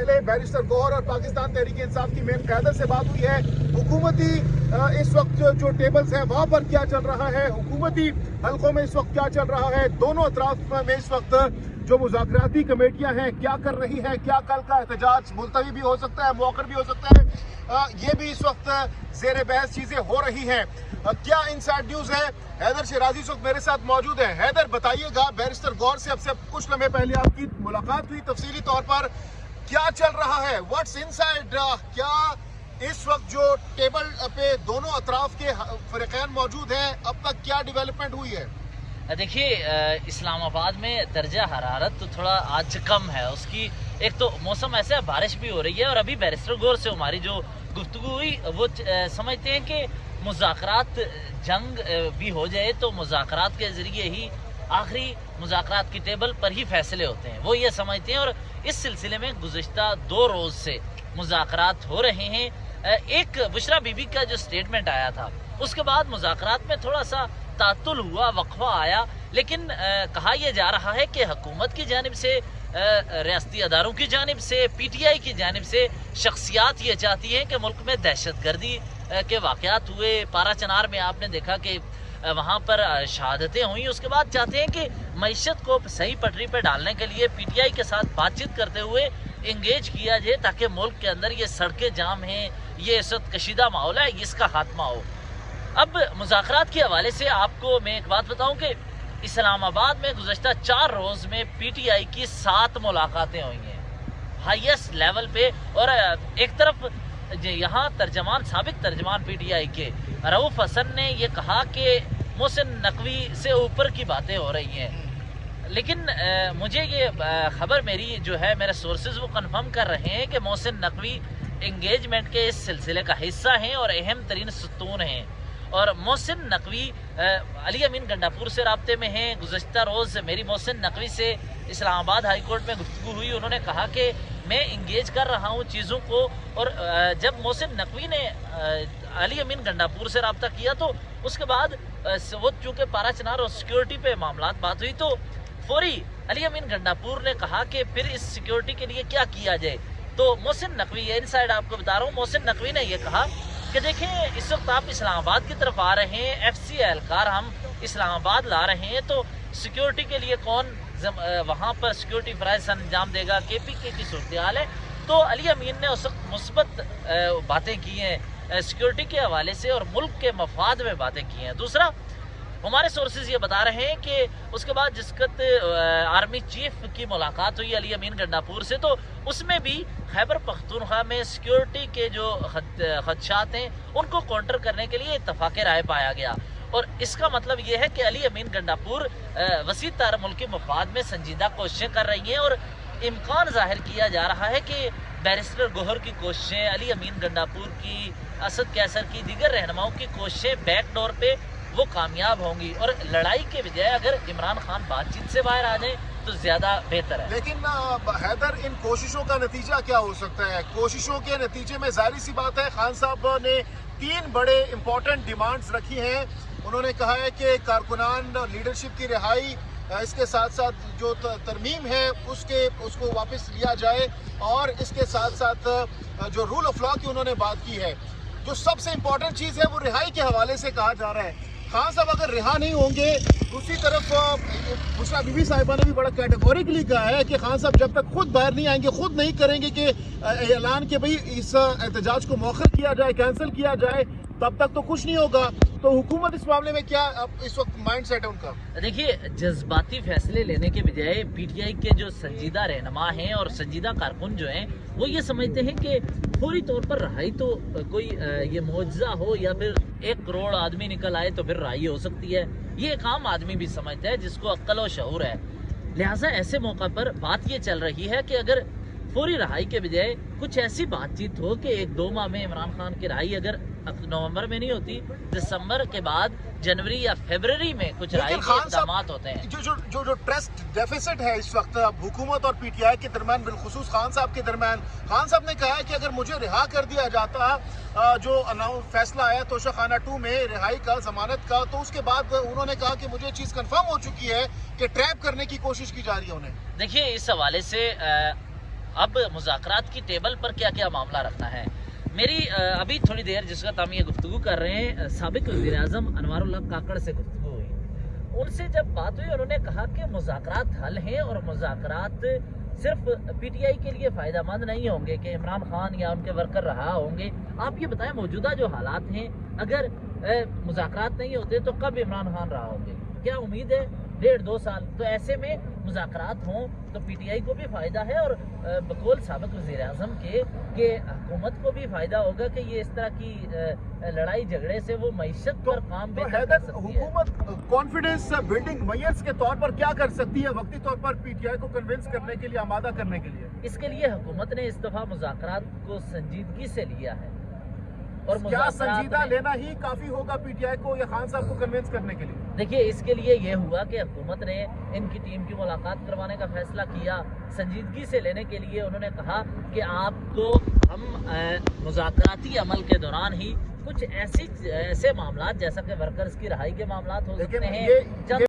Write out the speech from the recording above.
पहले बैरिस्टर गौहर और पाकिस्तान तहरीक इंसाफ की मेन क़यादत से बात हुई है। हुकूमती इस वक्त जो टेबल्स हैं वहाँ पर क्या चल रहा है, हुकूमती हलकों में इस वक्त क्या चल रहा है, दोनों अतराफ में इस वक्त जो मुज़ाकराती कमेटियाँ हैं क्या कर रही हैं, क्या कल का एहतजाज मुलतवी भी हो सकता है, मौखर भी हो सकता है, ये भी इस वक्त ज़ेर बहस चीज़ें हो रही हैं। क्या इनसाइड न्यूज़ है, हैदर शिराजी इस वक्त मेरे साथ मौजूद है। हैदर बताइएगा, बैरिस्टर गौर से अब से कुछ लम्हे पहले आपकी मुलाकात हुई तफसीली तौर पर, क्या चल रहा है, व्हाट्स इनसाइड, क्या इस वक्त जो टेबल पे दोनों अतराफ के फरीकैन मौजूद हैं, अब तक क्या डेवलपमेंट हुई है? देखिए, इस्लामाबाद में दर्जा हरारत तो थोड़ा आज कम है। उसकी एक तो मौसम ऐसा है, बारिश भी हो रही है, और अभी बैरिस्टर गौर से हमारी जो गुफ्तगू हुई वो समझते हैं कि मुज़ाकरात जंग भी हो जाए तो मुज़ाकरात के ज़रिए ही आखिरी मुज़ाकरात की टेबल पर ही फैसले होते हैं, वो ये समझते हैं। और इस सिलसिले में गुज़िश्ता 2 रोज़ से मुज़ाकरात हो रहे हैं। एक बुशरा बीबी का जो स्टेटमेंट आया था उसके बाद मुज़ाकरात में थोड़ा सा तातुल हुआ, वक्फा आया, लेकिन कहा यह जा रहा है कि हुकूमत की जानिब से, रियासती अदारों की जानिब से, PTI की जानिब से शख्सियात ये चाहती हैं कि मुल्क में दहशत गर्दी के वाक़यात हुए। पारा चनार में आपने देखा कि वहाँ पर शहादतें हुई, उसके बाद चाहते हैं कि मईशत को सही पटरी पर डालने के लिए PTI के साथ बातचीत करते हुए इंगेज किया जाए, ताकि मुल्क के अंदर ये सड़कें जाम हैं, ये इस वक्त कशीदा माहौल है, इसका खात्मा हो। अब मुज़ाकरात के हवाले से आपको मैं एक बात बताऊं कि इस्लामाबाद में गुज़श्ता 4 रोज़ में PTI की 7 मुलाकातें हुई हैं हाईएस्ट लेवल पे। और एक तरफ यहाँ तर्जमान, साबिक तर्जमान PTI के रऊफ हसन ने ये कहा कि मोहसिन नकवी से ऊपर की बातें हो रही हैं, लेकिन मुझे ये खबर मेरी जो है, मेरे सोर्सेज वो कंफर्म कर रहे हैं कि मोहसिन नकवी इंगेजमेंट के इस सिलसिले का हिस्सा हैं और अहम तरीन सतून हैं। और मोहसिन नकवी अली अमीन गंडापुर से राब्ते में हैं। गुज़श्ता रोज़ मेरी मोहसिन नकवी से इस्लामाबाद हाई कोर्ट में गुफ्तगू हुई, उन्होंने कहा कि मैं इंगेज कर रहा हूँ चीज़ों को। और जब मोहसिन नकवी ने अली अमीन गंडापुर से रब्ता किया तो उसके बाद वो चूँकि पारा चनार और सिक्योरिटी पे मामलात बात हुई, तो फौरी अली अमीन गंडापुर ने कहा कि फिर इस सिक्योरिटी के लिए क्या किया जाए। तो मोहसिन नकवी, ये इनसाइड आपको बता रहा हूँ, मोहसिन नकवी ने यह कहा कि देखें, इस वक्त आप इस्लामाबाद की तरफ आ रहे हैं, FC एहलकार हम इस्लामाबाद ला रहे हैं, तो सिक्योरिटी के लिए कौन वहाँ पर सिक्योरिटी फ़राइज़ अंजाम देगा, KPK की सूरत हाल है। तो अली अमीन ने उस वक्त मुस्बत बातें की हैं सिक्योरिटी के हवाले से और मुल्क के मफाद में बातें की हैं। दूसरा, हमारे सोर्सेज ये बता रहे हैं कि उसके बाद जिस वक्त आर्मी चीफ की मुलाकात हुई अली अमीन गंडापुर से, तो उसमें भी खैबर पख्तूनख्वा में सिक्योरिटी के जो खदशात हैं उनको काउंटर करने के लिए इत्तफाक राय पाया गया। और इसका मतलब ये है कि अली अमीन गंडापुर वसी तार मुल्की मफाद में संजीदा कोशिशें कर रही हैं। और इम्कान जाहिर किया जा रहा है कि बैरिस्टर गौहर की कोशिशें, अली अमीन गंडापुर की, असद कैसर की, दीगर रहनुमाओं की कोशिशें बैकडोर पे वो कामयाब होंगी। और लड़ाई के बजाय अगर इमरान खान बातचीत से बाहर आ जाए तो ज्यादा बेहतर है। लेकिन हैदर, इन कोशिशों का नतीजा क्या हो सकता है? कोशिशों के नतीजे में जाहिर सी बात है, खान साहब ने 3 बड़े इंपॉर्टेंट डिमांड्स रखी हैं। उन्होंने कहा है कि कारकुनान लीडरशिप की रिहाई, इसके साथ साथ जो तरमीम है उसको वापस लिया जाए, और इसके साथ साथ जो रूल ऑफ लॉ की उन्होंने बात की है। जो सबसे इम्पोर्टेंट चीज़ है वो रिहाई के हवाले से कहा जा रहा है। खान साहब अगर रिहा नहीं होंगे, दूसरी तरफ बुशरा बीबी साहिबा ने भी बड़ा कैटेगोरिकली कहा है कि खान साहब जब तक खुद बाहर नहीं आएंगे, खुद नहीं करेंगे कि ऐलान के भाई इस एहतजाज को मौखर किया जाए, कैंसिल किया जाए, तब तक तो कुछ नहीं होगा। तो हुकूमत इस मामले में क्या इस वक्त माइंड सेट है उनका? देखिए, जज्बाती फैसले लेने के बजाय PTI के जो संजीदा रहनुमा हैं और संजीदा कारकुन जो हैं, वो ये समझते हैं कि फौरी तौर पर रहाई तो कोई ये मुआवजा हो या फिर 1 करोड़ आदमी निकल आए तो फिर रहाई हो सकती है। ये एक आम आदमी भी समझता है जिसको अक्ल और शऊर है। लिहाजा ऐसे मौका पर बात ये चल रही है कि अगर फौरी रहाई के बजाय कुछ ऐसी बातचीत हो कि 1-2 माह में इमरान खान की रहाई अगर नवंबर में नहीं होती, दिसंबर के बाद जनवरी या फरवरी में कुछ रहाई के इक़दामात होते हैं। जो ट्रस्ट डेफिसिट है इस वक्त हुकूमत और PTI के दरमियान, बिलखुसूस खान साहब के दरमियान, खान साहब ने कहा है कि अगर मुझे रिहा कर दिया जाता, जो फैसला आया तोशा खाना 2 में रिहाई का, जमानत का, तो उसके बाद उन्होंने कहा कि मुझे चीज़ कंफर्म हो चुकी है कि ट्रैप करने की कोशिश की जा रही है उन्हें। देखिए, इस हवाले से اب مذاکرات کی ٹیبل پر کیا کیا معاملہ رکھنا ہے. میری ابھی تھوڑی دیر جس وقت ہم یہ گفتگو کر رہے ہیں سابق وزیر اعظم انوار اللہ کاکڑ سے گفتگو ہوئی. ان سے جب بات ہوئی انہوں نے کہا کہ مذاکرات حل ہیں اور مذاکرات صرف پی ٹی آئی کے لیے فائدہ مند نہیں ہوں گے کہ عمران خان یا ان کے ورکر رہا ہوں گے. آپ یہ بتائیں موجودہ جو حالات ہیں اگر مذاکرات نہیں ہوتے تو کب عمران خان رہا ہوں گے؟ کیا امید ہے 1.5-2 سال؟ تو ایسے میں مذاکرات ہوں تو پی ٹی آئی کو بھی فائدہ ہے اور بقول سابق وزیر اعظم کے کہ حکومت کو بھی فائدہ ہوگا کہ یہ اس طرح کی لڑائی جھگڑے سے وہ معیشت پر کام بہتر کر سکتی ہے. حکومت کانفیڈنس بلڈنگ میئرز کے طور پر کیا کر سکتی ہے وقتی طور پر پی ٹی آئی کو کنونس کرنے کے لیے آمادہ کرنے کے لیے؟ اس کے لیے حکومت نے اس دفعہ مذاکرات کو سنجیدگی سے لیا ہے. اور کیا سنجیدہ لینا ہی کافی ہوگا پی ٹی آئی کو یا خان صاحب کو کنونس کرنے کے لیے؟ دیکھیے اس کے لیے یہ ہوا کہ حکومت نے ان کی ٹیم کی ملاقات کروانے کا فیصلہ کیا. سنجیدگی سے لینے کے لیے انہوں نے کہا کہ آپ کو ہم مذاکراتی عمل کے دوران ہی کچھ ایسے معاملات جیسا کہ ورکرز کی رہائی کے معاملات ہو سکتے ہیں